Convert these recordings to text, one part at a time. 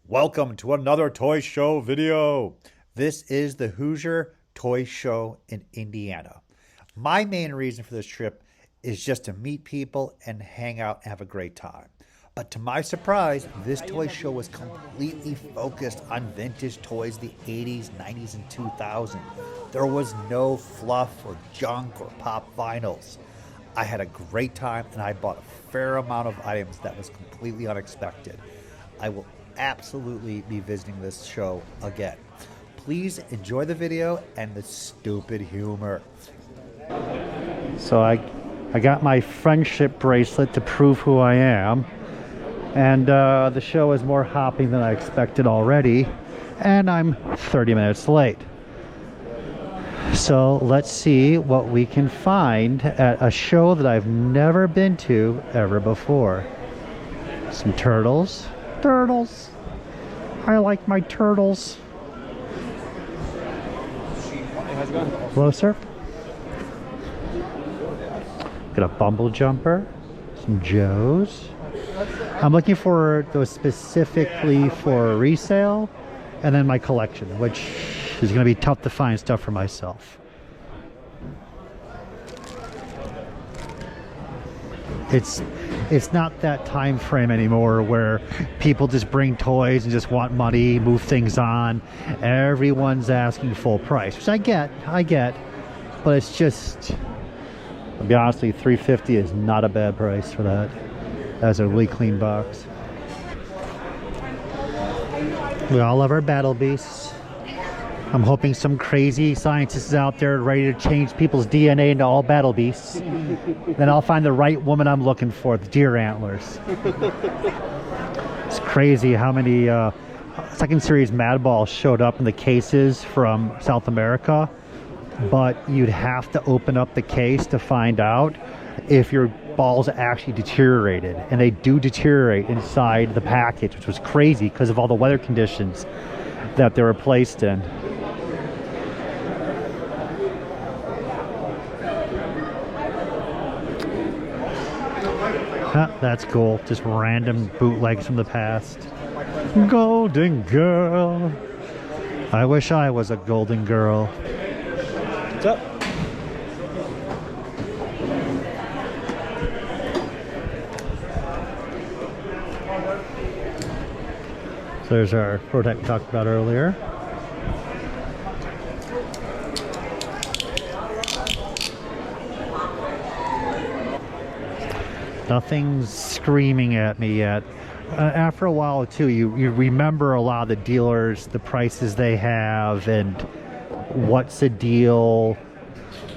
Welcome to another toy show video. This is the Hoosier Toy Show in Indiana. My main reason for this trip is just to meet people and hang out and have a great time. But to my surprise, this toy show was completely focused on vintage toys of the 80s, 90s, and 2000s. There was no fluff or junk or pop vinyls. I had a great time and I bought a fair amount of items that was completely unexpected. I will absolutely be visiting this show again. Please enjoy the video and the stupid humor. So I got my friendship bracelet to prove who I am, and the show is more hopping than I expected already, and I'm 30 minutes late. So let's see what we can find at a show that I've never been to ever before. Some turtles. Turtles. I like my turtles. Hello, sir. Got a Bumble Jumper. Some Joes. I'm looking for those specifically for resale, and then my collection, which is going to be tough to find stuff for myself. It's not that time frame anymore where people just bring toys and just want money, move things on. Everyone's asking full price, which I get, but it's just, I'll be honest with you, $350 is not a bad price for that. That's a really clean box. We all love our battle beasts. I'm hoping some crazy scientist is out there ready to change people's DNA into all battle beasts. Then I'll find the right woman I'm looking for, the deer antlers. It's crazy how many second series Mad Balls showed up in the cases from South America, but you'd have to open up the case to find out if your balls actually deteriorated, and they do deteriorate inside the package, which was crazy because of all the weather conditions that they were placed in. That's cool. Just random bootlegs from the past. Golden Girl. I wish I was a golden girl. What's up? So there's our prototype we talked about earlier. Nothing's screaming at me yet. After a while too, you remember a lot of the dealers, the prices they have, and what's the deal.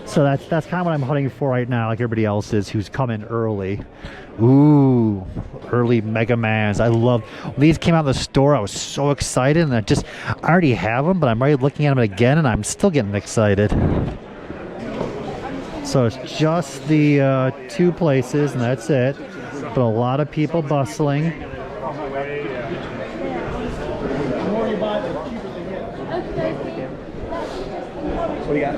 So that's kind of what I'm hunting for right now, like everybody else is who's coming early. Ooh, early Mega Mans. I love, when these came out in the store, I was so excited, and I already have them, but I'm already looking at them again, and I'm still getting excited. So it's just the two places, and that's it. But a lot of people bustling. What do you got?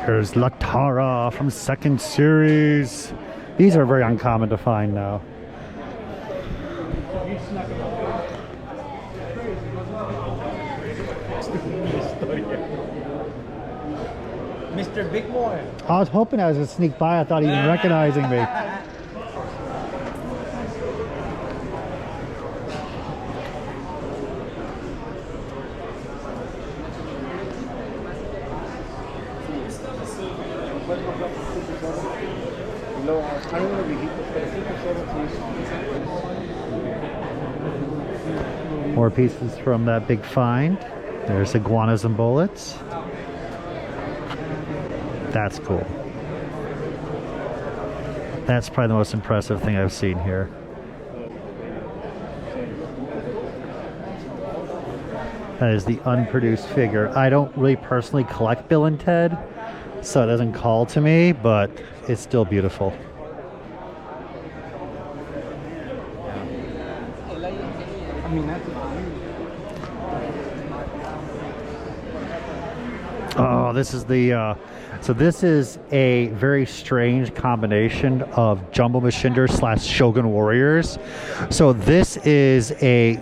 Here's Latara from second series. These are very uncommon to find now. Mr. Big Boy. I was hoping I was going to sneak by. I thought he was recognizing me. More pieces from that big find. There's iguanas and bullets. That's cool. That's probably the most impressive thing I've seen here. That is the unproduced figure. I don't really personally collect Bill and Ted, so it doesn't call to me, but it's still beautiful. Oh, Oh, this is the so this is a very strange combination of Jumbo Mashinder / Shogun Warriors. So this is a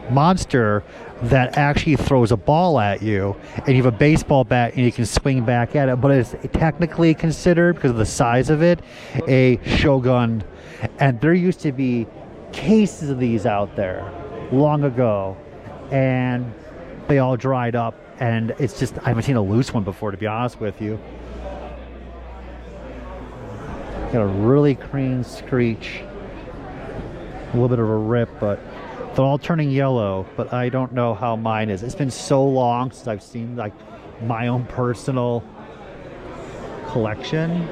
monster that actually throws a ball at you, and you have a baseball bat and you can swing back at it, but it's technically considered, because of the size of it, a Shogun. And there used to be cases of these out there long ago, and they all dried up, and it's just, I haven't seen a loose one before, to be honest with you. Got a really clean screech, a little bit of a rip, but they're all turning yellow, but I don't know how mine is. It's been so long since I've seen like my own personal collection.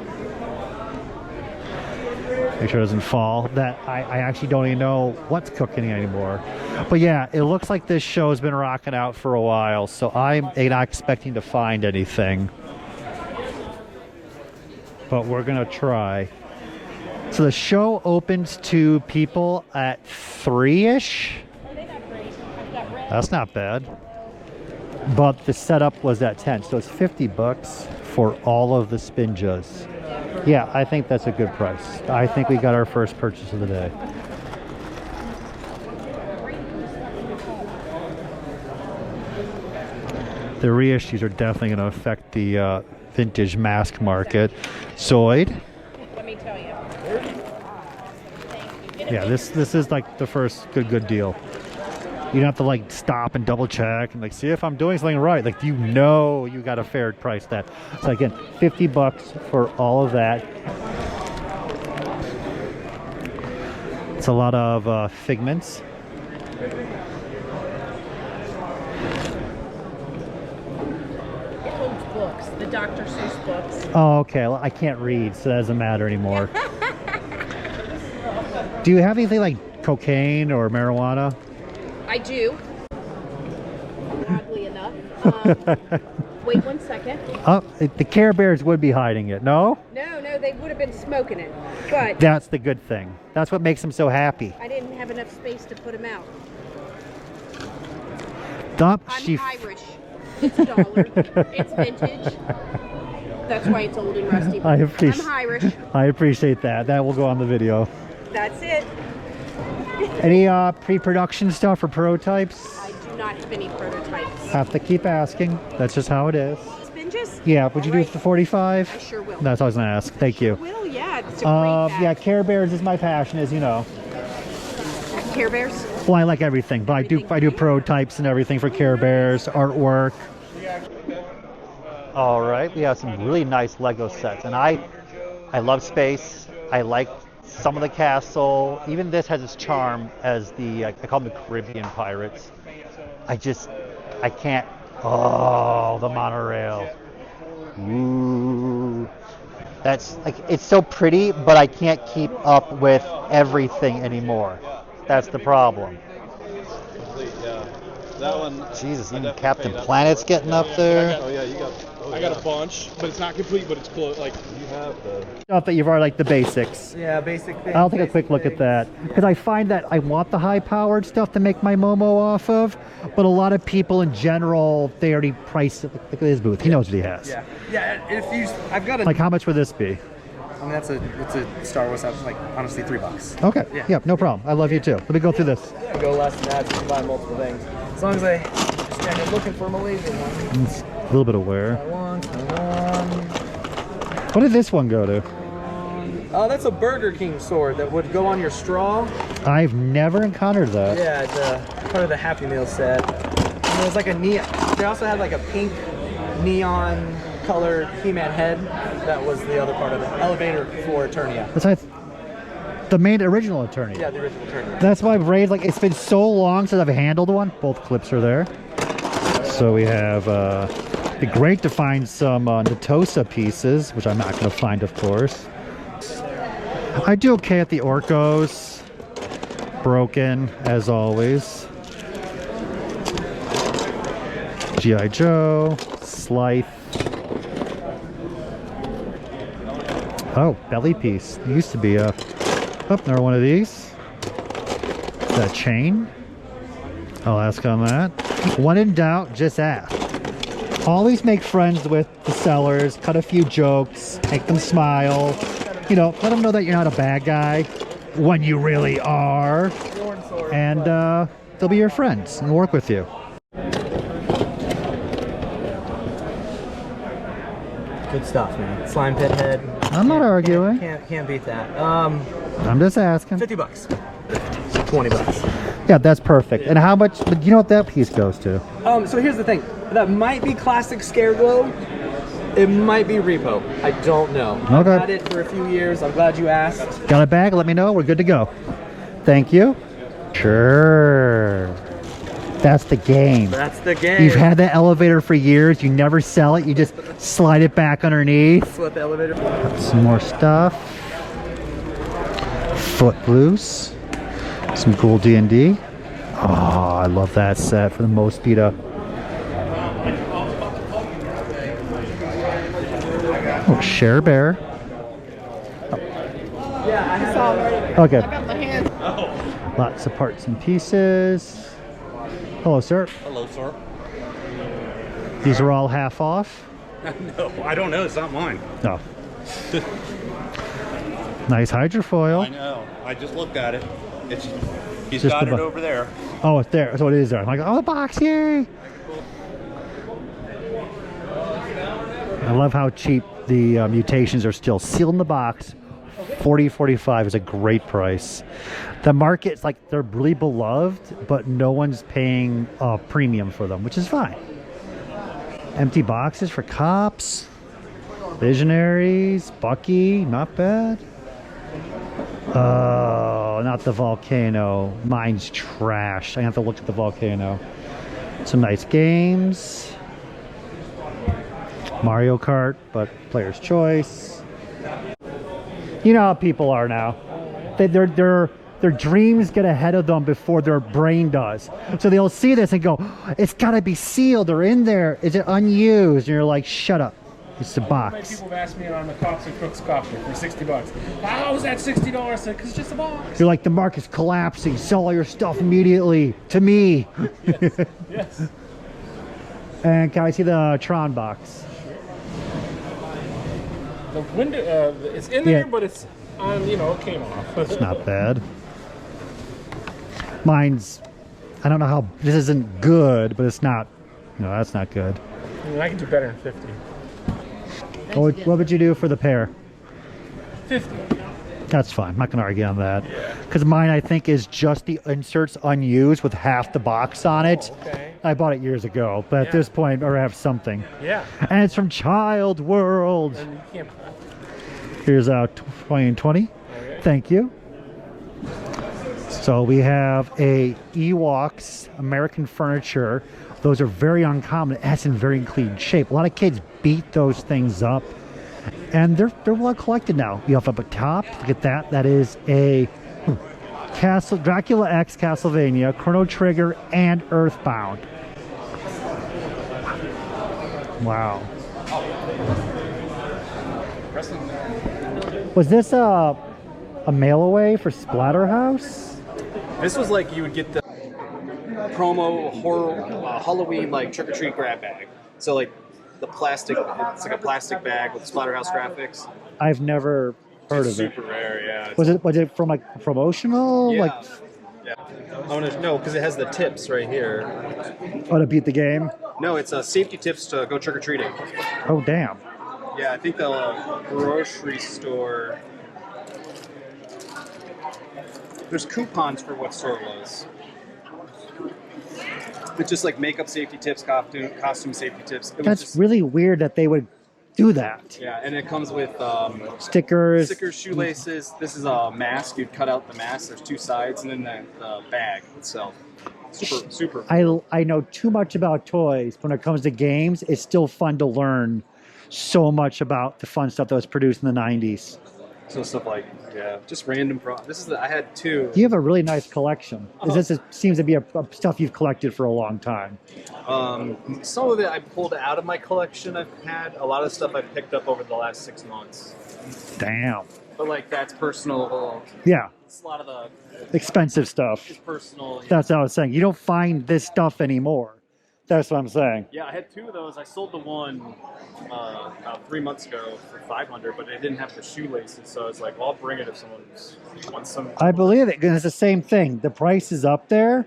Make sure it doesn't fall. That I actually don't even know what's cooking anymore. But yeah, it looks like this show has been rocking out for a while, so I'm not expecting to find anything. But we're gonna try. So the show opens to people at 3-ish. That's not bad. But the setup was at 10, so it's $50 for all of the Spinjas. Yeah, I think that's a good price. I think we got our first purchase of the day. The reissues are definitely going to affect the vintage mask market. Zoid. Let me tell you. Yeah, this is like the first good deal. You don't have to like stop and double check and like see if I'm doing something right. Like, you know, you got a fair price that. So again, $50 for all of that. It's a lot of figments. It holds books, the Dr. Seuss books. Oh, okay. Well, I can't read, so that doesn't matter anymore. Do you have anything like cocaine or marijuana? I do. Oddly enough. Wait 1 second. Oh, the Care Bears would be hiding it. No? No, they would have been smoking it. But That's the good thing. That's what makes them so happy. I didn't have enough space to put them out. Dump. I'm Irish. It's $1. It's vintage. That's why it's old and rusty. I'm Irish. I appreciate that. That will go on the video. That's it. Any pre-production stuff or prototypes? I do not have any prototypes. Have to keep asking. That's just how it is. Spinjas? Yeah, would you do it for 45? I sure will. That's what I was going to ask. Thank you. Will, yeah. It's a great Yeah, Care Bears is my passion, as you know. Care Bears? Well, I like everything, but I do prototypes and everything for Care Bears, artwork. All right, we have some really nice Lego sets, and I love space. I like some of the castle. Even this has its charm as the I call them the Caribbean pirates. I can't. Oh, the monorail. Ooh, that's like, it's so pretty, but I can't keep up with everything anymore. That's the problem. That one. Jesus, even Captain Planet's getting up there. Oh yeah, you got. I got a bunch, but it's not complete, but it's close. Like, you have the Stuff that you've already, like the basics. Yeah, basic things. I'll take a quick look at that, because I find that I want the high-powered stuff to make my Momo off of, but a lot of people in general, they already price it. Look at his booth. He knows what he has. Yeah. If you, I've got a. Like, how much would this be? I mean, it's a Star Wars house. Like, honestly, $3. Okay. Yeah. Yeah, no problem. I love you too. Let me go through this. Go less than that. You can buy multiple things. As long as I stand looking for a Malaysian one. It's a little bit of wear. Taiwan. What did this one go to? Oh, that's a Burger King sword that would go on your straw. I've never encountered that. Yeah, it's part of the Happy Meal set. And there's like a neon. They also had like a pink neon colored He-Man head. That was the other part of the elevator for Eternia. That's like the main original attorney. Yeah, the original Eternia. That's why Braid, like, it's been so long since I've handled one. Both clips are there. So we have, it'd be great to find some Natosa pieces, which I'm not going to find, of course. I do okay at the Orcos. Broken, as always. G.I. Joe, Slife. Oh, belly piece. There used to be a... Oh, another one of these. That chain. I'll ask on that. When in doubt, just ask. Always make friends with the sellers, cut a few jokes, make them smile. You know, let them know that you're not a bad guy when you really are. And they'll be your friends and work with you. Good stuff, man. Slime pit head. I'm not arguing. Can't beat that. I'm just asking. $50. 20 bucks. Yeah, that's perfect. And how much, but you know what that piece goes to? So here's the thing. That might be classic Scare Glow. It might be repo. I don't know. Okay. I've had it for a few years. I'm glad you asked. Got a bag? Let me know. We're good to go. Thank you. Sure. That's the game. That's the game. You've had that elevator for years. You never sell it. You just slide it back underneath. That's what the elevator. Some more stuff. Footloose. Some cool D&D. Oh, I love that set for the most beat up. Oh, Share Bear. Yeah, I saw already. Okay. I got my hand. Lots of parts and pieces. Hello, sir. Hello, sir. These are all half off? No, I don't know. It's not mine. No. Nice hydrofoil. I know. I just looked at it. He's Just got the it over there. Oh, it's there. So it is there. I'm like, oh, the box, yay! I love how cheap the mutations are still sealed in the box. $40.45 is a great price. The market's like they're really beloved, but no one's paying a premium for them, which is fine. Empty boxes for Cops, Visionaries, Bucky, not bad. Oh, not the Volcano. Mine's trash. I have to look at the Volcano. Some nice games. Mario Kart, but player's choice. You know how people are now. Their dreams get ahead of them before their brain does. So they'll see this and go, it's gotta be sealed or in there. Is it unused? And you're like, shut up. It's the box. People have asked me on the Cops and Crooks coffee for $60. How is that $60? I said, because it's just a box. You're like, the market's collapsing. Sell all your stuff immediately to me. Yes. Yes. And can I see the Tron box? The window, it's in there, but it's on, you know, it came off. It's not bad. Mine's, I don't know how, this isn't good, but it's not, no, that's not good. I mean, I can do better than 50. What would you do for the pair? 50. That's fine. I'm not going to argue on that. Because mine, I think, is just the inserts unused with half the box on it. Oh, okay. I bought it years ago, but at this point, I have something. Yeah. And it's from Child World. And you can't. Here's 2020. Okay. Thank you. So we have a Ewoks American Furniture. Those are very uncommon. It's in very clean shape. A lot of kids beat those things up, and they're well collected now. You have up at top. Look at that. That is a Dracula X Castlevania, Chrono Trigger, and Earthbound. Wow. Was this a mail away for Splatterhouse? This was like you would get the promo horror Halloween like trick or treat grab bag. So like the plastic, it's like a plastic bag with Splatterhouse graphics. I've never heard It's of it. super rare, yeah. Was it from like promotional? Yeah. Like, Yeah. I want to know because it has the tips right here. oh, to beat the game? No, it's safety tips to go trick or treating. Oh, damn. Yeah, I think the grocery store. There's coupons for what store it was. It's just like makeup safety tips, costume safety tips. It was That's just, really weird that they would do that. yeah, and it comes with Stickers. shoelaces. This is a mask. You'd cut out the mask. There's two sides, and then the bag itself. Super. I know too much about toys. When it comes to games, it's still fun to learn so much about the fun stuff that was produced in the 90s. So stuff like, yeah, just random I had two. You have a really nice collection. This seems to be a stuff you've collected for a long time. Some of it I pulled out of my collection. I've had a lot of stuff I've picked up over the last 6 months. Damn. But like that's personal. Yeah. It's a lot of the Expensive stuff. it's personal. That's what I was saying. You don't find this stuff anymore. That's what I'm saying. Yeah, I had 2 of those. I sold the one about 3 months ago for 500, but it didn't have the shoelaces. So I was like, well, I'll bring it if someone wants some. I believe it, because it's the same thing. The price is up there,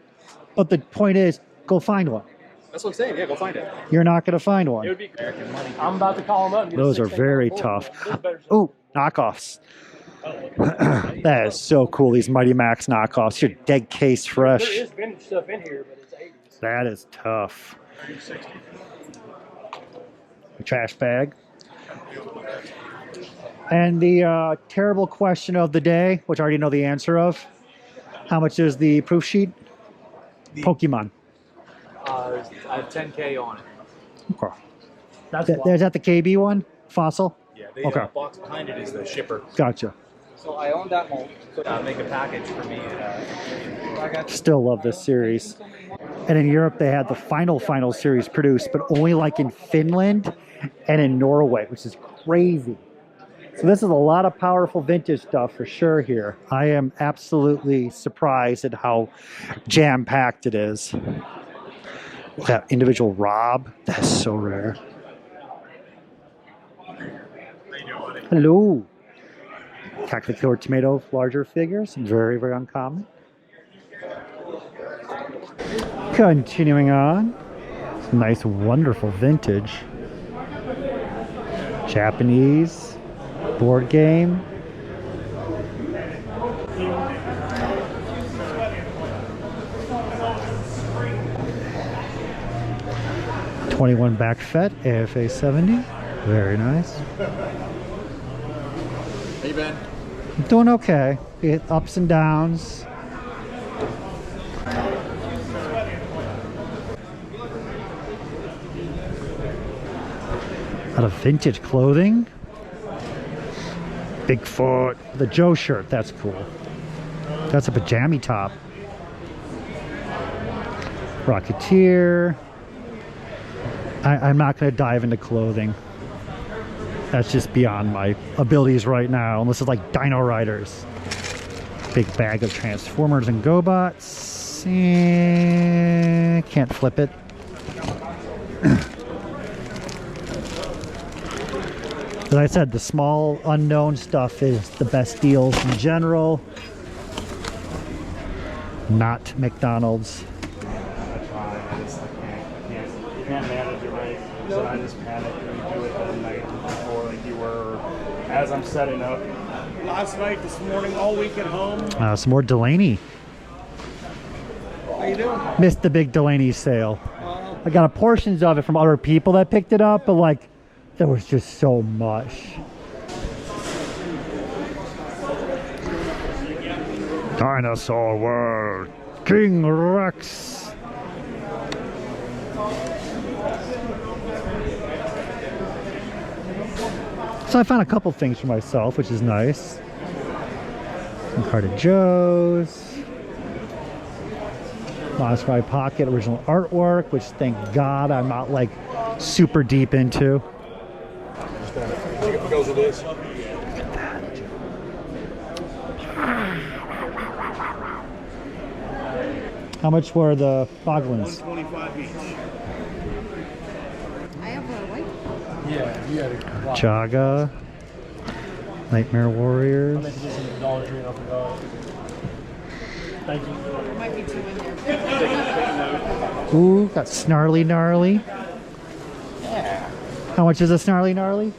but the point is, go find one. That's what I'm saying. Yeah, go find it. You're not going to find It one. would be American money. I'm about to call them up. And get a Those are 6 very board. tough. This is better. Oh, knockoffs. That is so cool, these Mighty Max knockoffs. You're dead case fresh. There is vintage stuff in here, but it's 80s. That is tough. A trash bag. And the terrible question of the day, which I already know the answer of. How much is the proof sheet? Pokemon. I have 10K on it. Okay. That's Is that the KB one? Fossil? Yeah, the Okay. box behind it is the shipper. Gotcha. So I own that mold. So make a package for me. I got Still love this series. And in Europe, they had the final series produced, but only like in Finland and in Norway, which is crazy. So this is a lot of powerful vintage stuff for sure here. I am absolutely surprised at how jam-packed it is. That individual Rob, that's so rare. Hello. Tactically colored tomato, larger figures, very, very uncommon. Continuing on, some nice, wonderful vintage. Japanese board game. '21 back fet, AFA 70. Very nice. Hey, Ben. I'm doing okay. We hit ups and downs. Out of vintage clothing. Bigfoot. The Joe shirt, that's cool. That's a pajama top. Rocketeer. I'm not going to dive into clothing. That's just beyond my abilities right now, unless it's like Dino Riders. Big bag of Transformers and Gobots. Can't flip it. As I said, the small unknown stuff is the best deals in general. Not McDonald's. Can't manage it right. So I just panic and do it all night before, like you were, as I'm setting up. Last night, this morning, all week at home. Some more Delaney. How you doing? Missed the big Delaney sale. I got portions of it from other people that picked it up, but like, there was just so much. Dinosaur World. King Rex. So I found a couple things for myself, which is nice. Some Carter Joe's. Lost My Pocket original artwork, which thank God I'm not like super deep into. It goes with this. How much were the Boglins? $125 each. I have a white. Yeah, you got it. Jaga. Nightmare Warriors. Thank you. There might be 2 in there. Ooh, got Snarly Gnarly. How much is a Snarly Gnarly?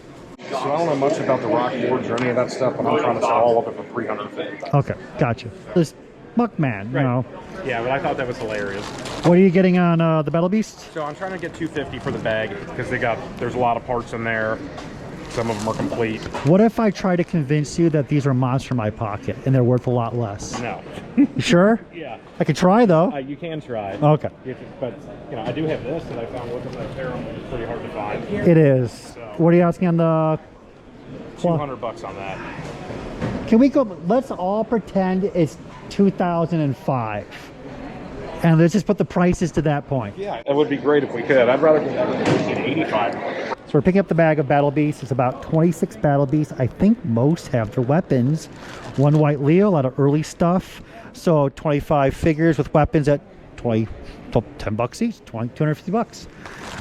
So I don't know much about the rock boards or any of that stuff, but I'm trying to sell all of it for $350. Okay, gotcha. This Muckman, you know. Yeah, but I thought that was hilarious. What are you getting on the Battle Beast? So I'm trying to get $250 for the bag because there's a lot of parts in there. Some of them are complete. What if I try to convince you that these are Monster My Pocket and they're worth a lot less? No. You sure? Yeah. I could try though. You can try. Okay. But I do have this that I found looking at Apparel. It's pretty hard to find. It is. What are you asking on the... $200 on that. Can we go... Let's all pretend it's 2005. And let's just put the prices to that point. Yeah, it would be great if we could. I'd rather go back to 85. So we're picking up the bag of Battle Beasts. It's about 26 Battle Beasts. I think most have their weapons. One White Leo, a lot of early stuff. So 25 figures with weapons at 10 bucks each, 250 bucks.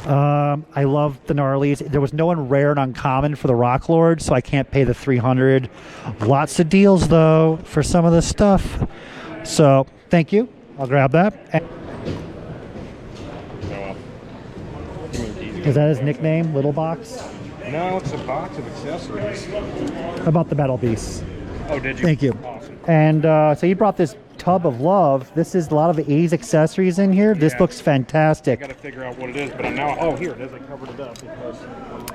I love the gnarlies. There was no one rare and uncommon for the Rock Lord, so I can't pay the 300. Lots of deals though for some of this stuff. So thank you. I'll grab that. Is that his nickname, Little Box? No, it's a box of accessories. About the Battle Beasts. Oh, did you? Thank you. Awesome. And so you brought this tub of love. This is a lot of 80s accessories in here. This Yeah. looks fantastic. I got to figure out what it is, but I'm now. Oh, here it is. I covered it up because.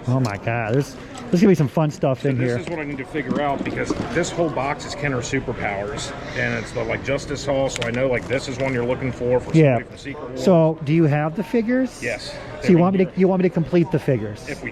Oh my God, there's gonna be some fun stuff in here. This is what I need to figure out because this whole box is Kenner Superpowers, and it's the like Justice Hall. So I know like this is one you're looking for Yeah. somebody from Secret Wars. So do you have the figures? Yes. So you want me to complete the figures? If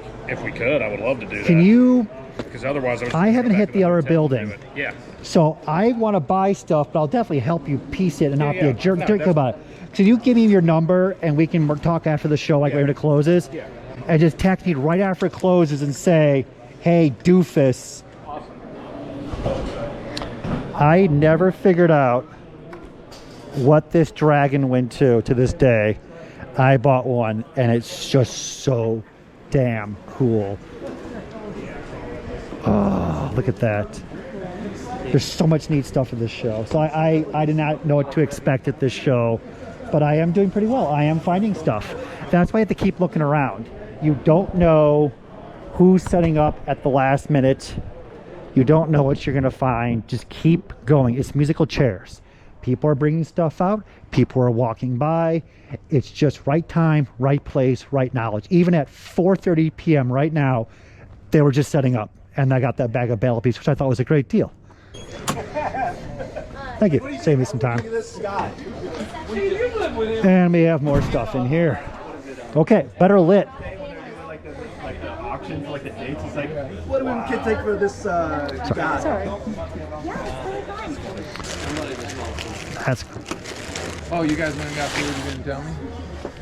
we could, I would love to do that. Can you? Because otherwise, I haven't hit the other building. Yeah. So I want to buy stuff, but I'll definitely help you piece it and not be a jerk No, about it. So you give me your number and we can talk after the show, like right when it closes. Yeah. And just text me right after it closes and say, "Hey, doofus." I never figured out what this dragon went to this day. I bought one and it's just so damn cool. Oh, look at that. There's so much neat stuff at this show. So I did not know what to expect at this show, but I am doing pretty well. I am finding stuff. That's why you have to keep looking around. You don't know who's setting up at the last minute. You don't know what you're going to find. Just keep going. It's musical chairs. People are bringing stuff out. People are walking by. It's just right time, right place, right knowledge. Even at 4:30 p.m. right now, they were just setting up. And I got that bag of Battle Beasts, which I thought was a great deal. Thank you. Save me some time. And we have more stuff in here. Okay, better lit. Auction for like the dates. It's like What do we kid take for this guy? Sorry. That's Oh, you guys went and got food, you didn't tell me?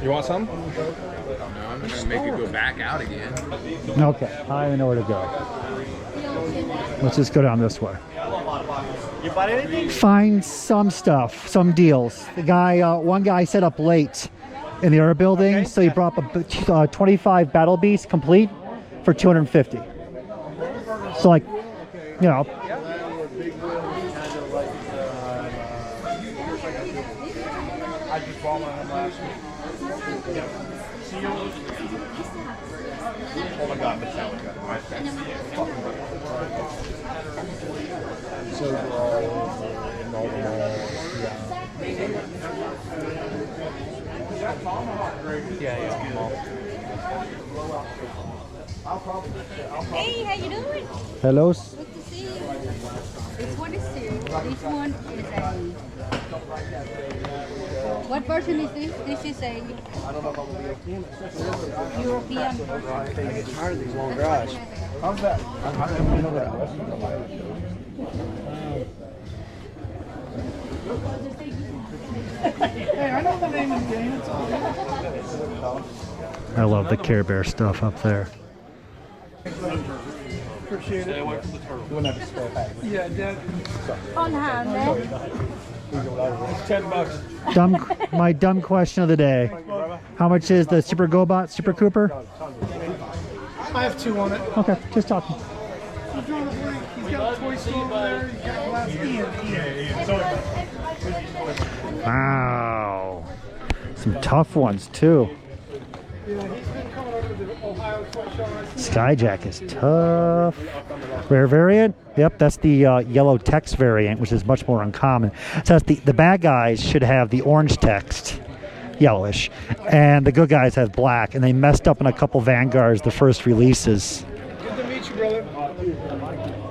you want some? No, I'm not gonna make you go back out again. okay. I don't even know where to go. Let's just go down this way. You bought anything? Find some stuff, some deals. The guy, one guy set up late in the other building, so he brought up 25 Battle Beasts complete for 250. So like, you know. I just bought one of them last week. Oh my God, Metallica. So Hey, how you doing? Hello. Good to see you. This one is two. This one is a. What version is this? This is a European version. It's hard these long drives. how's that? Hey, I know the name of the game. It's all good. I love the Care Bear stuff up there. Appreciate it. You wouldn't have to spare a pack. Yeah, Dad. On hand, eh? $10. My dumb question of the day. How much is the Super Gobot, Super Cooper? I have two on it. Okay, just talking. He's drawing a blank. He's got a toy store over there. He's got glass Ian. Wow. Some tough ones too. Yeah, he's been coming over to the Ohio Toy Show right now. Skyjack is tough. Rare variant? Yep, that's the yellow text variant, which is much more uncommon. So that's the bad guys should have the orange text, yellowish, and the good guys have black, and they messed up in a couple Vanguards, the first releases. Good to meet you, brother.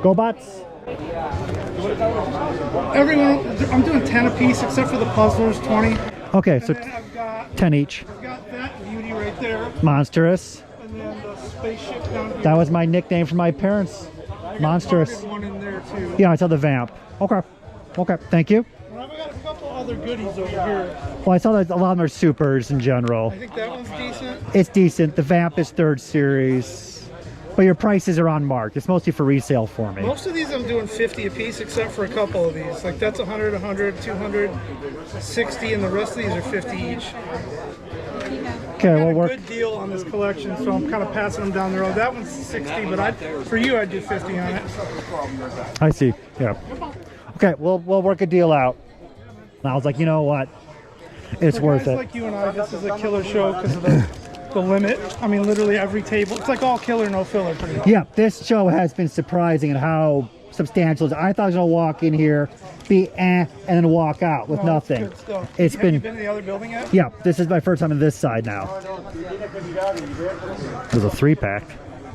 Gobots? Everyone, I'm doing 10 a piece except for the puzzlers, 20. Okay, so And then I've got 10 each. that beauty right there, Monstrous. and then the spaceship down here. That was my nickname for my parents. Monstrous. One in there too. Yeah, I saw the vamp. Okay. Okay, thank you. And I've got a couple other goodies over here. Well, I saw that a lot of them are supers in general. I think that one's decent. It's decent. The vamp is 3rd series. But your prices are on mark. It's mostly for resale for me. Most of these I'm doing 50 a piece, except for a couple of these. Like that's 100, 100, 200, 60, and the rest of these are 50 each. Okay, Got we'll a work. good deal on this collection, so I'm kind of passing them down the road. That one's 60, but for you I'd do 50 on it. I see. Yeah. Okay, we'll work a deal out. And I was like, you know what? It's For worth guys it. like you and I, this is a killer show because of the limit. I mean, literally every table. It's like all killer, no filler, pretty much. Yeah, this show has been surprising in how substantial it is. I thought I was gonna walk in here, be and then walk out with nothing. Good stuff. It's Have you been been to the other building yet? yeah. This is my first time on this side now. There's a 3-pack.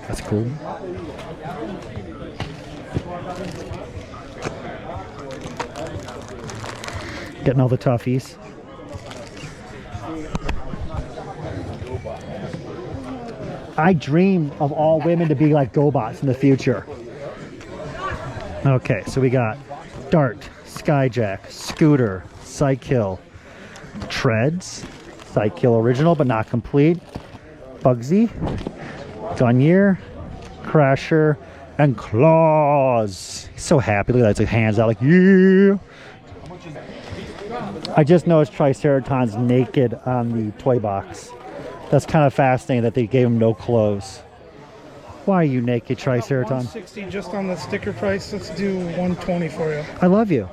That's cool. Getting all the toughies. I dream of all women to be like Gobots in the future. Okay, so we got Dart, Skyjack, Scooter, Psykill, Treads, Psykill original but not complete, Bugsy, Gunyear, Crasher, and Claws. He's so happy. Look at that. It's like hands out like, yeah. I just noticed Triceratons naked on the toy box. That's kind of fascinating that they gave him no clothes. Why are you naked, Triceraton? 160 just on the sticker price. Let's do 120 for you. I love you.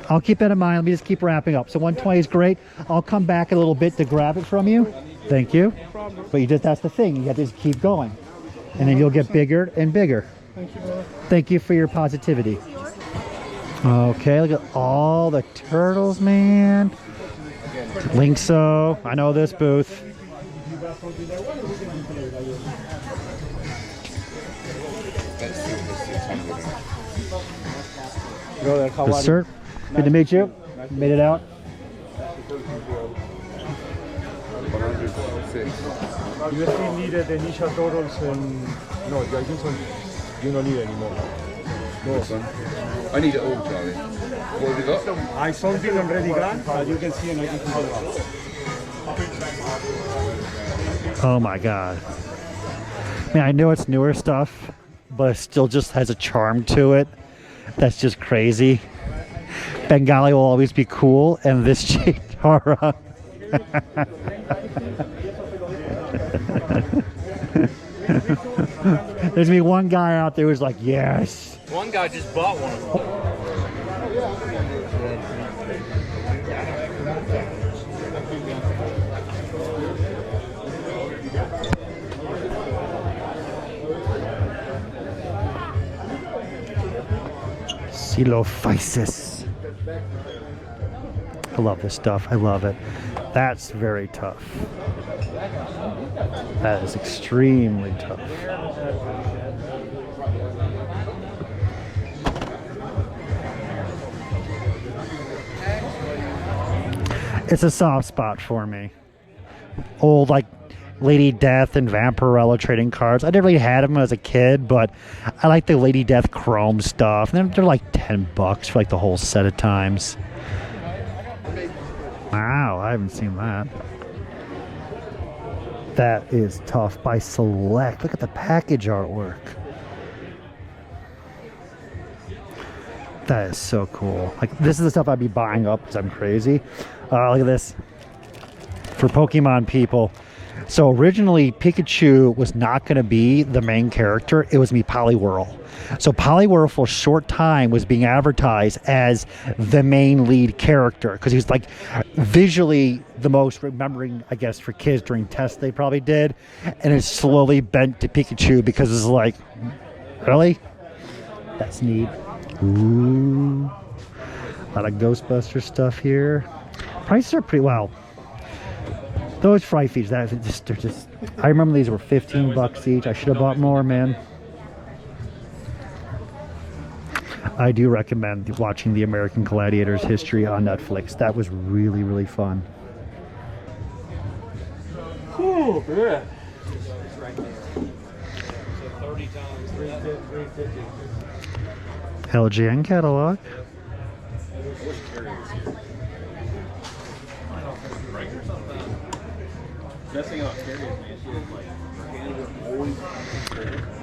I'll keep that in mind. Let me just keep wrapping up. So 120 is great. I'll come back a little bit to grab it from you. Thank you. But you just, that's the thing. You have to just keep going. And then you'll get bigger and bigger. Thank you, brother. Thank you for your positivity. Okay, look at all the turtles, man. Linkso. I know this booth. Yes, sir. Good to meet you. Made it out. You still needed the initial totals and no, I think so. You don't need anymore. No, son. I need it all, Charlie. What have you got? I something already gone, but you can see and I can see. Oh my god. Man, I know it's newer stuff, but it still just has a charm to it. That's just crazy. Bengali will always be cool, and this Chitara. There's me one guy out there who's like, yes. One guy just bought one of them. Silophysis. I love this stuff. I love it. That's very tough. That is extremely tough. It's a soft spot for me. Old, like, Lady Death and Vampirella trading cards. I never really had them as a kid, but I like the Lady Death Chrome stuff. And they're like $10 for like the whole set of times. Wow, I haven't seen that. That is tough by Select. Look at the package artwork. That is so cool. Like, this is the stuff I'd be buying up because I'm crazy. Look at this. For Pokemon people. So originally, Pikachu was not going to be the main character. It was going to be Poliwhirl. So Poliwhirl for a short time was being advertised as the main lead character because he was like visually the most remembering, I guess, for kids during tests they probably did. And it slowly bent to Pikachu because it's like, really? That's neat. Ooh. A lot of Ghostbuster stuff here. Prices are pretty well. Those fry feeds, they're just. I remember these were $15 each. I should have bought more, man. I do recommend watching the American Gladiators history on Netflix. That was really, really fun. Oh, good. LGN catalog.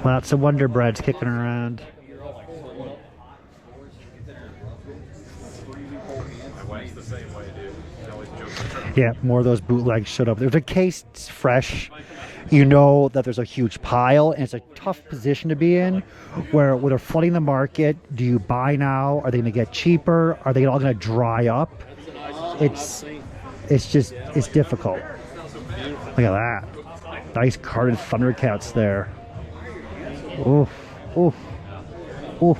Lots of Wonder Breads kicking around. Yeah, more of those bootlegs showed up. There's a case fresh. You know that there's a huge pile, and it's a tough position to be in. Where they're flooding the market, do you buy now? Are they going to get cheaper? Are they all going to dry up? It's difficult. Look at that. Nice carded Thundercats there. Oof, oof, oof.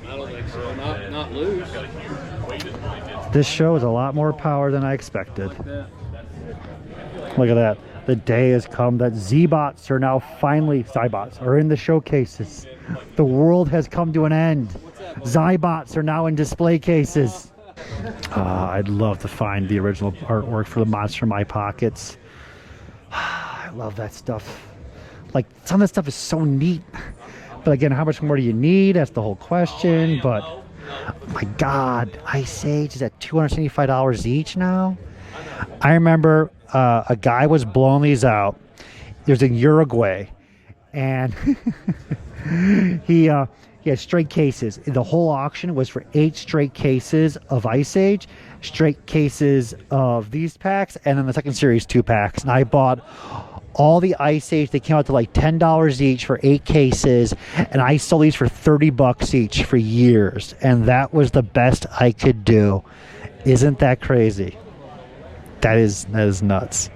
I don't think so. Not loose. This show is a lot more power than I expected. Look at that. The day has come that Z-bots are now finally, Zybots are in the showcases. The world has come to an end. Zybots are now in display cases. I'd love to find the original artwork for the Monster in My Pockets. I love that stuff. Like, some of that stuff is so neat. But again, how much more do you need? That's the whole question. But, oh my God, Ice Age is at $275 each now? I remember a guy was blowing these out. There's in Uruguay. And he had straight cases. The whole auction was for 8 straight cases of Ice Age, straight cases of these packs, and then the second series 2 packs. And I bought all the Ice Age. They came out to like $10 each for 8 cases, and I sold these for $30 each for years. And that was the best I could do. Isn't that crazy? That is nuts.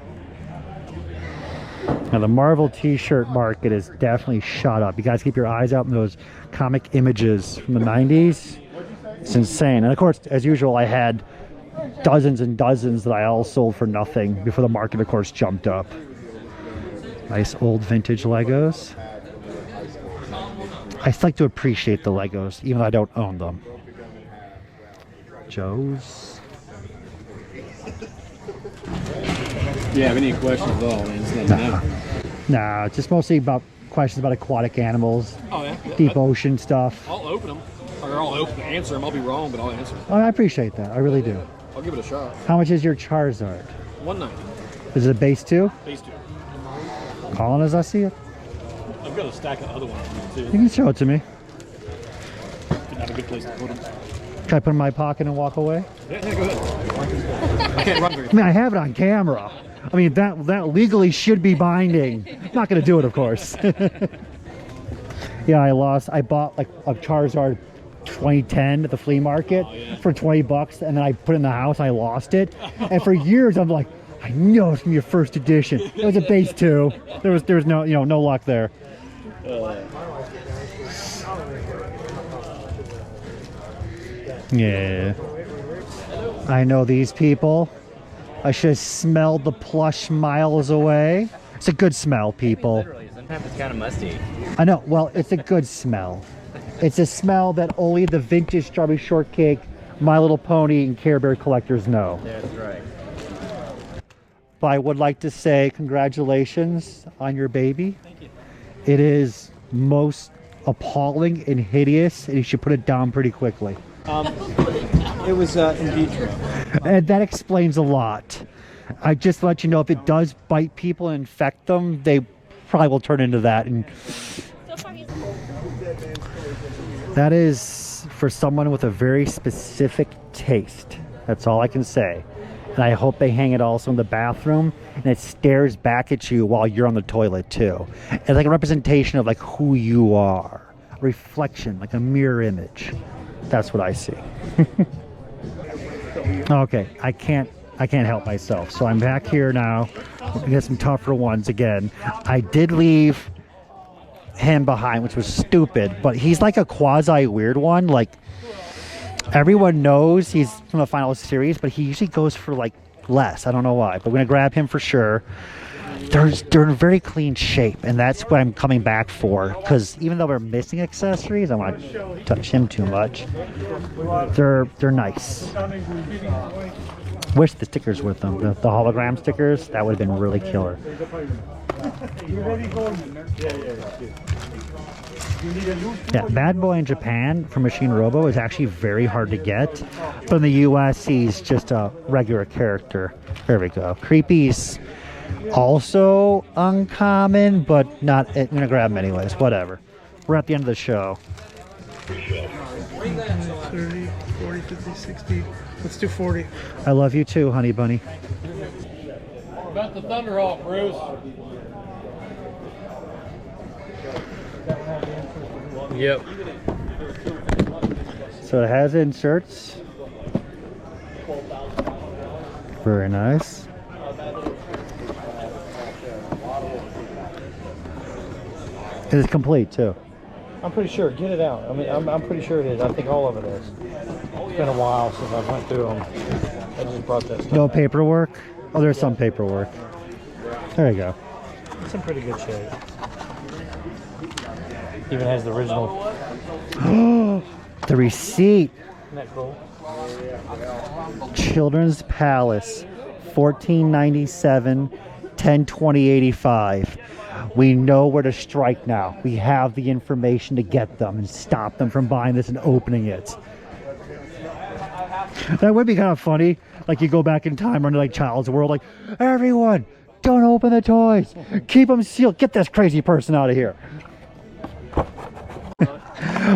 Now the Marvel t-shirt market is definitely shot up. You guys keep your eyes out on those comic images from the 90s. It's insane. And of course, as usual, I had dozens and dozens that I all sold for nothing before the market, of course, jumped up. Nice old vintage Legos. I still like to appreciate the Legos, even though I don't own them. Joe's. Yeah, if any questions at all, man, just let me know. Nah, just mostly about questions about aquatic animals, Oh, yeah. deep ocean stuff. I'll open them. Or I'll answer them. I'll be wrong, but I'll answer them. Oh, I appreciate that. I really do. I'll give it a shot. How much is your Charizard? $190. Is it a base 2? Phase 2. Calling as I see it. I've got a stack of other ones too. You can show it to me. Didn't have a good place to put them. Can I put it in my pocket and walk away? Yeah, go ahead. I can't run very I mean, I have it on camera. I mean, that legally should be binding. I'm not going to do it, of course. Yeah, I bought like a Charizard 2010 at the flea market for $20, and then I put it in the house and I lost it. And for years, I'm like, I know it's gonna be a first edition. It was a base 2. There was no, no luck there. Yeah. I know these people. I should have smelled the plush miles away. It's a good smell, people. Literally, sometimes it's kind of musty. I know. Well, it's a good smell. It's a smell that only the vintage Strawberry Shortcake, My Little Pony, and Care Bear collectors know. That's right. But I would like to say congratulations on your baby. Thank you. It is most appalling and hideous, and you should put it down pretty quickly. It was in vitro. And that explains a lot. I just let you know, if it does bite people and infect them, they probably will turn into that. And that is for someone with a very specific taste. That's all I can say. And I hope they hang it also in the bathroom, and it stares back at you while you're on the toilet too. It's like a representation of like who you are, a reflection, like a mirror image. That's what I see. Okay, I can't help myself. So I'm back here now. We're gonna get some tougher ones again. I did leave him behind, which was stupid, but he's like a quasi weird one. Like, everyone knows he's from the final series, but he usually goes for like less. I don't know why, but we're gonna grab him for sure. They're in very clean shape, and that's what I'm coming back for, because even though we're missing accessories, I don't want to touch him too much. They're nice. Wish the stickers with them, the hologram stickers. That would have been really killer. Yeah, Bad Boy in Japan from Machine Robo is actually very hard to get, but in the US he's just a regular character. There we go. Creepy's Also uncommon, but not. I'm gonna grab them anyways. Whatever. We're at the end of the show. 30, 40, 50, 60. Let's do 40. I love you too, honey bunny. About the Thunderhawk, Bruce. Yep. So it has inserts. Very nice. It is complete too. I'm pretty sure. Get it out. I mean, I'm pretty sure it is. I think all of it is. It's been a while since I went through them. I just brought that stuff. No paperwork? Oh, there's some paperwork. There you go. It's in pretty good shape. Even has the original. The receipt. Isn't that cool? Children's Palace, 1497, 10/20/85. We know where to strike now. We have the information to get them and stop them from buying this and opening it. That would be kind of funny. Like you go back in time under like Child's World, like, everyone, don't open the toys. Keep them sealed. Get this crazy person out of here.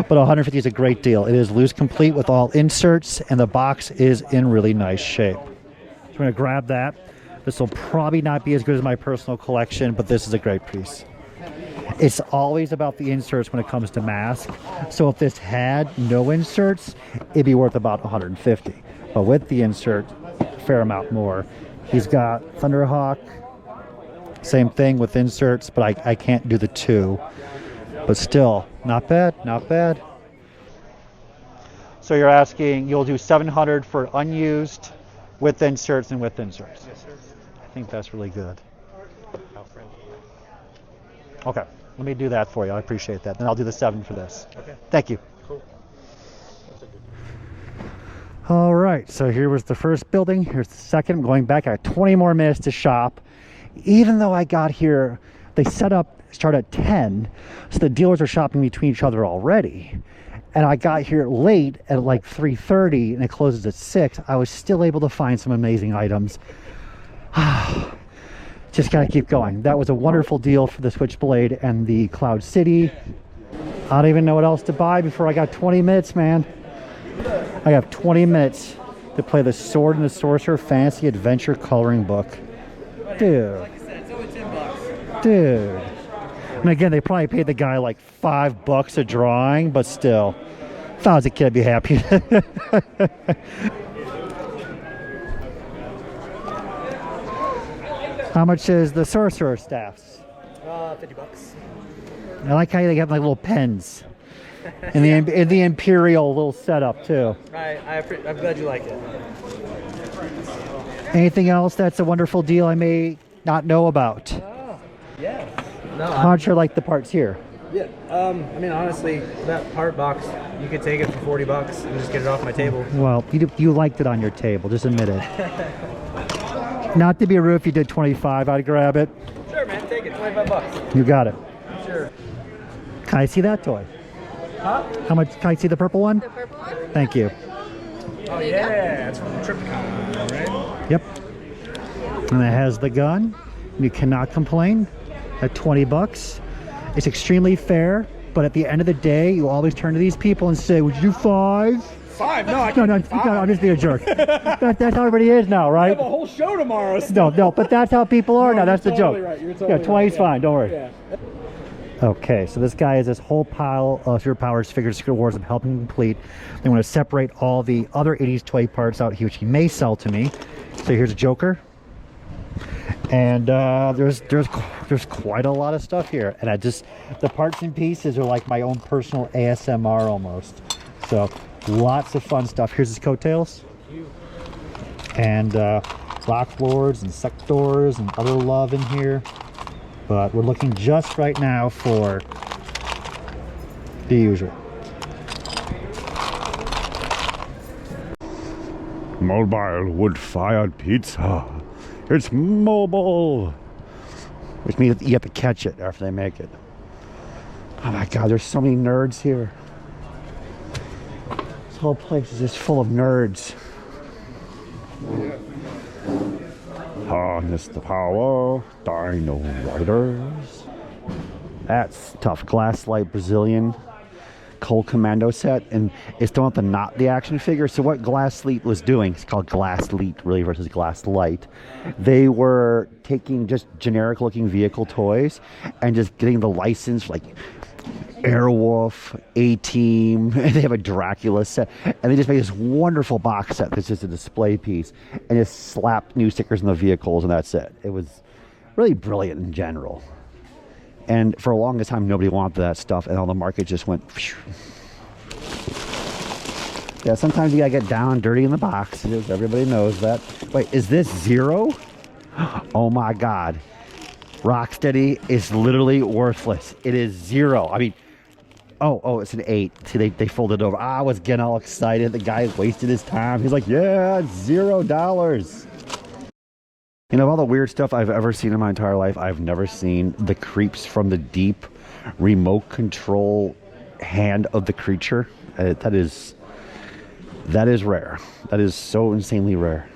But 150 is a great deal. It is loose complete with all inserts, and the box is in really nice shape. So I'm going to grab that. This will probably not be as good as my personal collection, but this is a great piece. It's always about the inserts when it comes to mask. So if this had no inserts, it'd be worth about 150. But with the insert, a fair amount more. He's got Thunderhawk. Same thing with inserts, but I can't do the two. But still, not bad, not bad. So you're asking, you'll do 700 for unused, with inserts and with inserts. Yes, sir. I think that's really good. Okay, let me do that for you. I appreciate that. Then I'll do the 7 for this. Okay. Thank you. Cool. All right, so here was the first building. Here's the second. I'm going back. I got 20 more minutes to shop. Even though I got here, they start at 10, so the dealers are shopping between each other already. And I got here late at like 3:30 and it closes at 6. I was still able to find some amazing items. Just gotta keep going. That was a wonderful deal for the Switchblade and the Cloud City. I don't even know what else to buy before I got 20 minutes, man. I have 20 minutes to play the Sword and the Sorcerer Fantasy Adventure coloring book. Dude. Dude. And again, they probably paid the guy like $5 a drawing, but still. If I was a kid, I'd be happy. How much is the Sorcerer staffs? $50. I like how they have like little pens. In the Imperial little setup too. I'm glad you like it. Anything else that's a wonderful deal I may not know about? Yeah. No, I'm not sure like the parts here. yeah. I mean, honestly, that part box, you could take it for $40 and just get it off my table. Well, you liked it on your table, just admit it. Not to be rude, if you did 25, I'd grab it. Sure, man, take it. $25. You got it. Sure. Can I see that toy? Huh? How much? Can I see the purple one? The purple one? Thank you. Oh yeah, it's from Tripticon, right? Yep. And it has the gun. You cannot complain. At $20, it's extremely fair. But at the end of the day, you always turn to these people and say, "Would you do 5?" 5? No, I No, can't. no, do 5. I'm just being a jerk. That's how everybody is now, I right? have a whole show tomorrow. No, but that's how people are now. That's the totally joke. right. You're totally Yeah, 20 is right. fine. Don't worry. Yeah. Okay, so this guy has this whole pile of Secret Powers figures, Secret Wars I'm helping complete. They want to separate all the other 80s toy parts out here, which he may sell to me. So here's a Joker. And there's quite a lot of stuff here. And the parts and pieces are like my own personal ASMR almost. So lots of fun stuff. Here's his coattails. And Block Lords and Sectors and other love in here. But we're looking just right now for the usual. Mobile wood-fired pizza. It's mobile. Which means you have to catch it after they make it. Oh my God, there's so many nerds here. This whole place is just full of nerds. Harness the power, Dino Riders. That's tough. Glass Light Brazilian Cold Commando set, and it's the one with the action figure. So what Glass Light was doing, it's called Glass Light really versus Glass Light. They were taking just generic looking vehicle toys and just getting the license like Airwolf, A-Team, and they have a Dracula set, and they just made this wonderful box set that's just a display piece, and just slapped new stickers on the vehicles, and that's it. It was really brilliant in general. And for the longest time, nobody wanted that stuff, and all the market just went. Phew. Yeah, sometimes you gotta get down and dirty in the box. Everybody knows that. Wait, is this zero? Oh my God. Rocksteady is literally worthless. It is zero. I mean, oh, it's an 8. See, they folded over. I was getting all excited. The guy wasted his time. He's like, yeah, it's $0. You know, of all the weird stuff I've ever seen in my entire life, I've never seen the Creeps from the Deep remote control hand of the creature. That is rare. That is so insanely rare.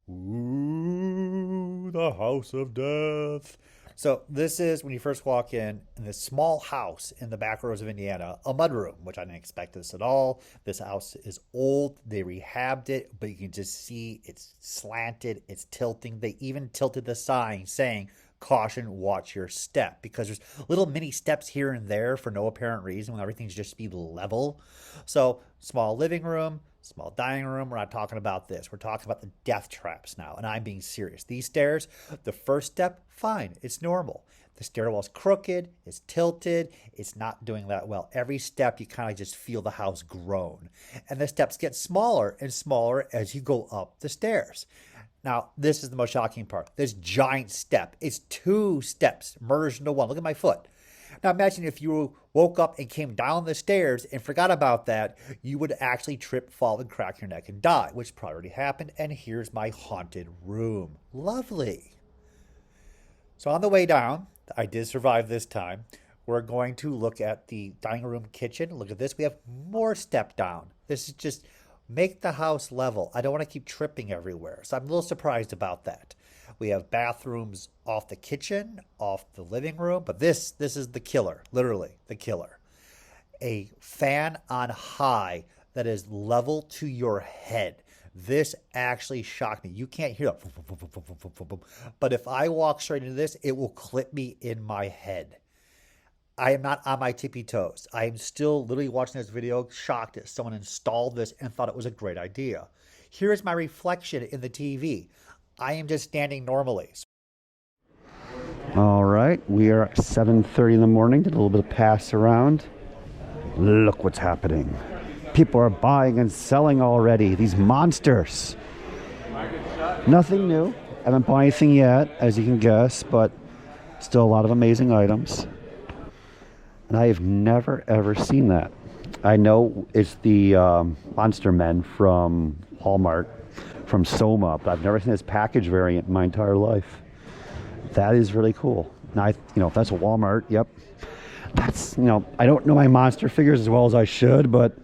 Ooh, the House of Death. So this is when you first walk in this small house in the back roads of Indiana, a mudroom, which I didn't expect this at all. This house is old. They rehabbed it, but you can just see it's slanted, it's tilting. They even tilted the sign saying, caution, watch your step, because there's little mini steps here and there for no apparent reason when everything's just be level. So small living room, small dining room. We're not talking about this. We're talking about the death traps now, and I'm being serious. These stairs, the first step, fine. It's normal. The stairwell's crooked. It's tilted. It's not doing that well. Every step, you kind of just feel the house groan. And the steps get smaller and smaller as you go up the stairs. Now, this is the most shocking part. This giant step. It's 2 steps merged into one. Look at my foot. Now imagine if you woke up and came down the stairs and forgot about that, you would actually trip, fall, and crack your neck and die, which probably already happened. And here's my haunted room. Lovely. So on the way down, I did survive this time. We're going to look at the dining room kitchen. Look at this. We have more step down. This is just make the house level. I don't want to keep tripping everywhere. So I'm a little surprised about that. We have bathrooms off the kitchen, off the living room, but this is the killer, literally the killer. A fan on high that is level to your head. This actually shocked me. You can't hear it, but if I walk straight into this, it will clip me in my head. I am not on my tippy toes. I am still literally watching this video, shocked that someone installed this and thought it was a great idea. Here is my reflection in the TV. I am just standing normally. All right, we are at 7:30 in the morning. Did a little bit of pass around. Look what's happening. People are buying and selling already. These monsters. Nothing new. I haven't bought anything yet, as you can guess, but still a lot of amazing items. And I have never, ever seen that. I know it's the Monster Men from Hallmark, from Soma, but I've never seen this package variant in my entire life. That is really cool. Now, that's a Walmart. Yep. That's, I don't know my monster figures as well as I should, but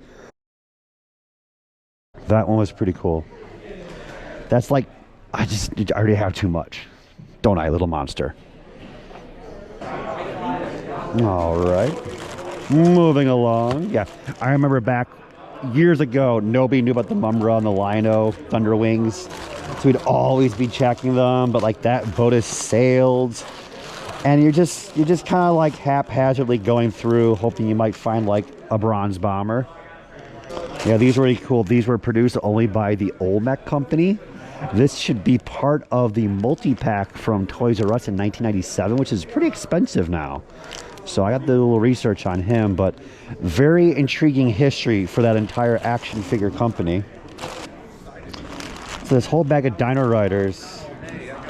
that one was pretty cool. That's like, I already have too much. Don't I, little monster? All right. Moving along. Yeah, I remember back years ago, nobody knew about the Mumbra and the Lino Thunder Wings. So we'd always be checking them, but like that boat has sailed. And you're just kind of like haphazardly going through, hoping you might find like a bronze bomber. Yeah, these were really cool. These were produced only by the Olmec company. This should be part of the multi-pack from Toys R Us in 1997, which is pretty expensive now. So I got the little research on him, but very intriguing history for that entire action figure company. So this whole bag of Dino Riders,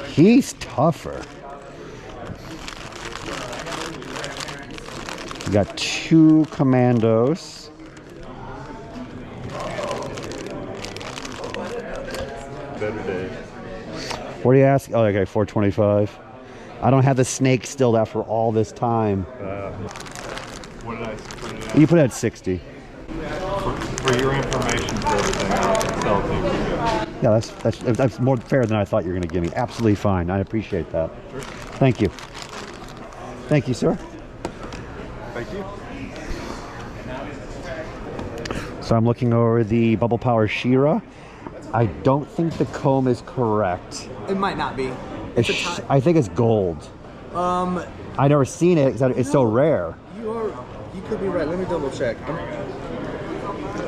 he's tougher. We got 2 Commandos. Better day. What do you ask? Oh, okay, $4.25. I don't have the snake still after all this time. What did I put it in? You put it at 60. For your information for everything, I'll sell it to you. Yeah, that's more fair than I thought you were going to give me. Absolutely fine. I appreciate that. Sure. Thank you. Thank you, sir. Thank you. So I'm looking over the Bubble Power She-Ra. I don't think the comb is correct. It might not be. I think it's gold. I never seen it because it's so rare. You could be right. Let me double check.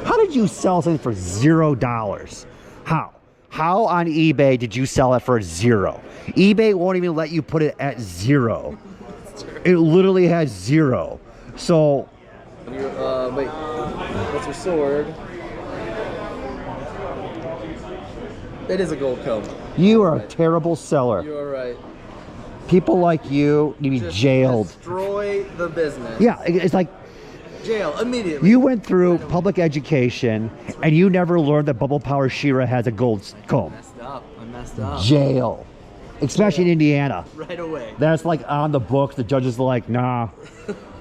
How did you sell something for $0? How? How on eBay did you sell it for 0? eBay won't even let you put it at 0. It literally has 0. So. Wait. What's your sword? It is a gold comb. You are a terrible seller. You are right. People like you need to be jailed. Destroy the business. Yeah, it's like jail immediately. You went through public education and you never learned that Bubble Power She-Ra has a gold comb. I messed up. Jail. Especially in Indiana. Right away. That's like on the books. The judge is like, nah,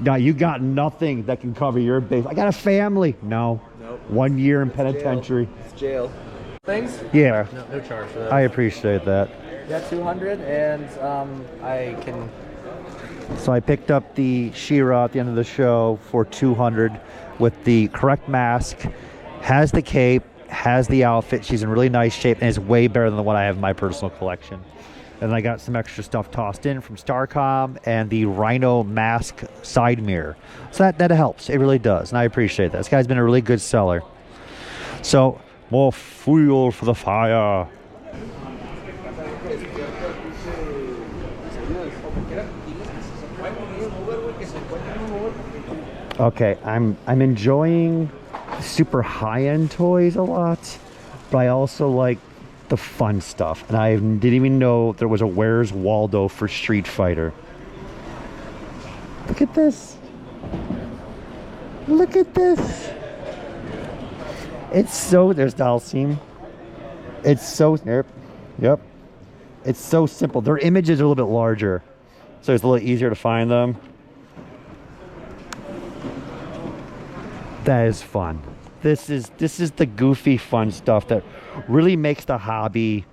you got nothing that can cover your base. I got a family. No. Nope. 1 year in penitentiary. It's jail. Things? Yeah. No charge for that. I appreciate that. Yeah, 200, and I can. So I picked up the She-Ra at the end of the show for 200 with the correct mask, has the cape, has the outfit. She's in really nice shape and is way better than the one I have in my personal collection. And I got some extra stuff tossed in from Starcom and the Rhino mask side mirror. So that helps. It really does. And I appreciate that. This guy's been a really good seller. So more fuel for the fire. Okay, I'm enjoying super high-end toys a lot, but I also like the fun stuff. And I didn't even know there was a Where's Waldo for Street Fighter. Look at this. Look at this. It's so, there's Dalsim. It's so, yep. It's so simple. Their images are a little bit larger, so it's a little easier to find them. That is fun. This is the goofy fun stuff that really makes the hobby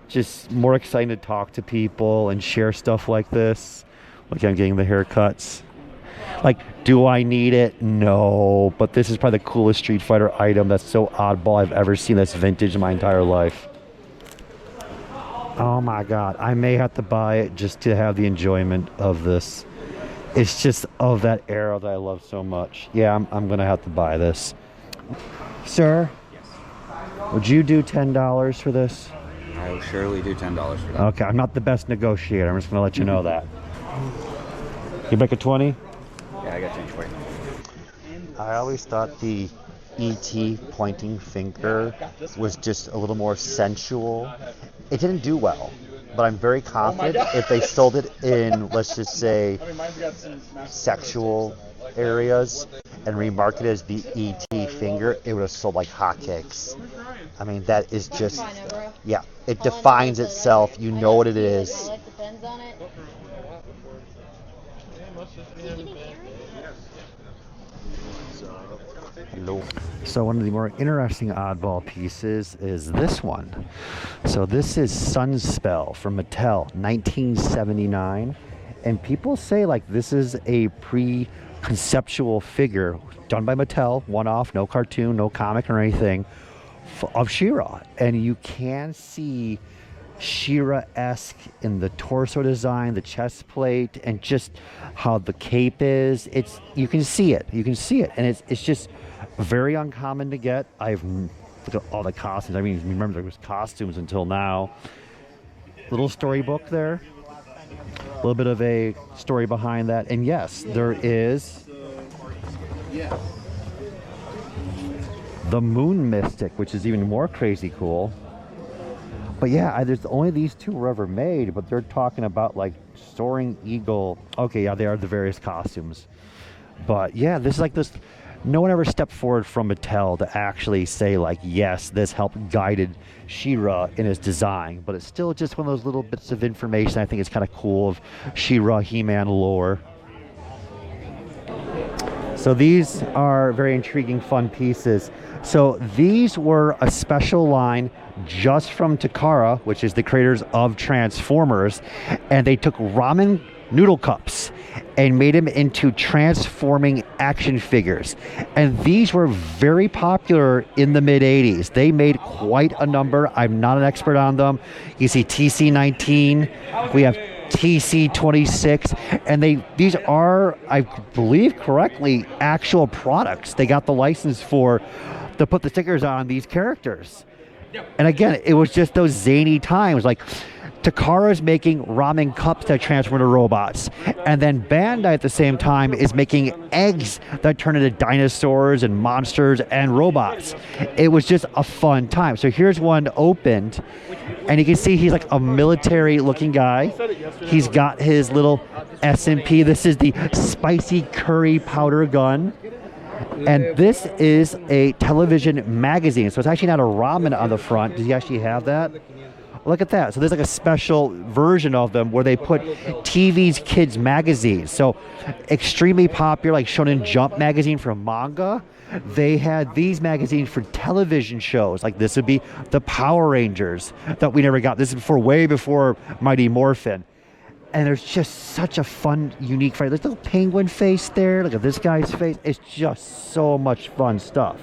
just more exciting to talk to people and share stuff like this. Like I'm getting the haircuts. Like, do I need it? No, but this is probably the coolest Street Fighter item that's so oddball I've ever seen that's vintage in my entire life. Oh my God, I may have to buy it just to have the enjoyment of this. It's just of that era that I love so much. Yeah, I'm gonna have to buy this. Sir? Yes. Would you do $10 for this? I will surely do $10 for that. Okay, I'm not the best negotiator. I'm just gonna let you know that. You make it 20? Yeah, I got change for you. I always thought the E.T. pointing finger was just a little more sensual. It didn't do well, but I'm very confident if they sold it in, let's just say, sexual areas and remarketed it as the E.T. finger, it would have sold like hotcakes. I mean, that is just, yeah, it defines itself. You know what it is. Hello. So one of the more interesting oddball pieces is this one. So this is Sunspell from Mattel, 1979. And people say like this is a pre-conceptual figure done by Mattel, one-off, no cartoon, no comic or anything, of She-Ra. And you can see She-Ra-esque in the torso design, the chest plate, and just how the cape is. You can see it. You can see it. And it's just very uncommon to get. I've looked at all the costumes. I mean, remember there was costumes until now. Little storybook there. A little bit of a story behind that. And yes, there is the Moon Mystic, which is even more crazy cool. But yeah, there's only these two were ever made, but they're talking about like Soaring Eagle. Okay, yeah, they are the various costumes. But yeah, this is like this. No one ever stepped forward from Mattel to actually say like, yes, this helped guided She-Ra in his design. But it's still just one of those little bits of information I think is kind of cool of She-Ra, He-Man lore. So these are very intriguing, fun pieces. So these were a special line just from Takara, which is the creators of Transformers, and they took ramen noodle cups and made them into transforming action figures. And these were very popular in the mid-80s. They made quite a number. I'm not an expert on them. You see TC-19, we have TC-26, and these are, I believe correctly, actual products. They got the license to put the stickers on these characters. And again, it was just those zany times. Like, Takara's making ramen cups that transform into robots. And then Bandai at the same time is making eggs that turn into dinosaurs and monsters and robots. It was just a fun time. So here's one opened, and you can see he's like a military looking guy. He's got his little S&P. This is the spicy curry powder gun. And this is a television magazine. So it's actually not a ramen on the front. Does he actually have that? Look at that. So there's like a special version of them where they put TV's kids magazines. So extremely popular, like Shonen Jump magazine for manga. They had these magazines for television shows. Like this would be the Power Rangers that we never got. This is way before Mighty Morphin. And there's just such a fun, unique fight. There's a little penguin face there. Look at this guy's face. It's just so much fun stuff.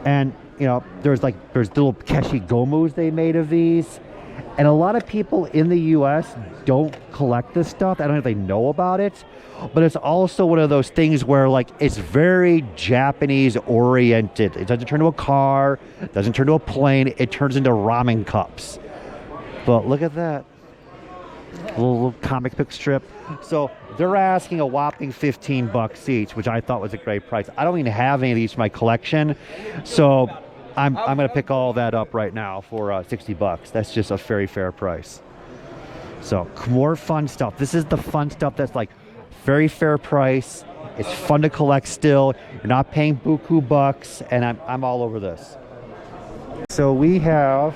And you know, there's little Keshi Gomus they made of these. And a lot of people in the US don't collect this stuff. I don't know if they know about it, but it's also one of those things where like it's very Japanese oriented. It doesn't turn to a car, it doesn't turn to a plane, it turns into ramen cups. But look at that. Little comic book strip. So they're asking a whopping $15 each, which I thought was a great price. I don't even have any of these for my collection, so I'm going to pick all that up right now for $60. That's just a very fair price. So more fun stuff. This is the fun stuff that's like very fair price. It's fun to collect still. You're not paying buku bucks, and I'm all over this. So we have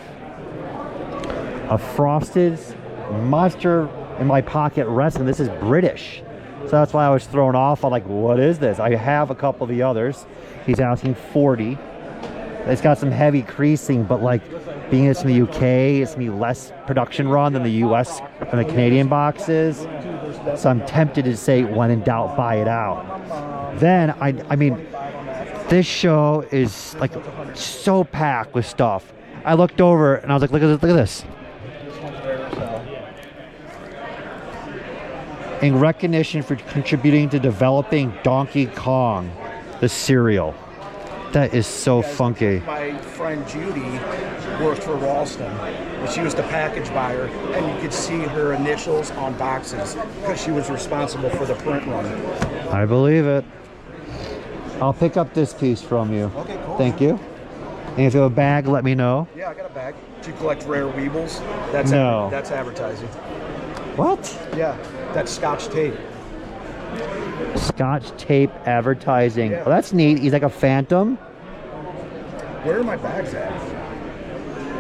a frosted monster in my pocket wrestling. This is British, so that's why I was thrown off. I'm like, what is this? I have a couple of the others. He's asking 40. It's got some heavy creasing, but like being it's in the UK, it's gonna be less production run than the US and the Canadian boxes. So I'm tempted to say, when in doubt, buy it out. Then I mean, this show is like so packed with stuff. I looked over and I was like, look at this. In recognition for contributing to developing Donkey Kong, the cereal. That is so funky. My friend Judy worked for Ralston, and she was the package buyer, and you could see her initials on boxes because she was responsible for the print run. I believe it. I'll pick up this piece from you. Okay, cool. Thank you. And if you have a bag, let me know. Yeah, I got a bag. Do you collect rare Weebles? That's no. That's advertising. What? Yeah, that's Scotch tape. Scotch tape advertising. Yeah. Oh, that's neat. He's like a phantom. Where are my bags at?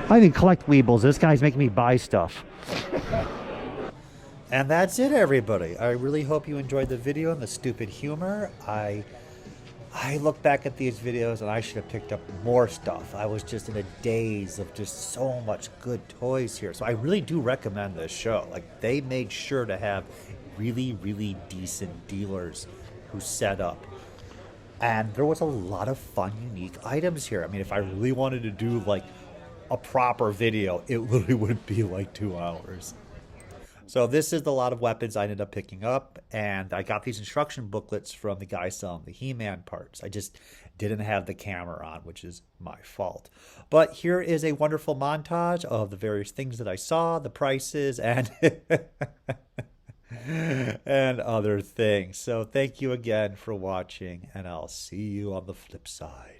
I even collect Weebles. This guy's making me buy stuff. And that's it, everybody. I really hope you enjoyed the video and the stupid humor. I look back at these videos and I should have picked up more stuff. I was just in a daze of just so much good toys here. So I really do recommend this show. Like, they made sure to have really, really decent dealers who set up. And there was a lot of fun, unique items here. I mean, if I really wanted to do like a proper video, it literally would be like 2 hours. So this is the lot of weapons I ended up picking up, and I got these instruction booklets from the guy selling the He-Man parts. I just didn't have the camera on, which is my fault. But here is a wonderful montage of the various things that I saw, the prices, and and other things. So thank you again for watching, and I'll see you on the flip side.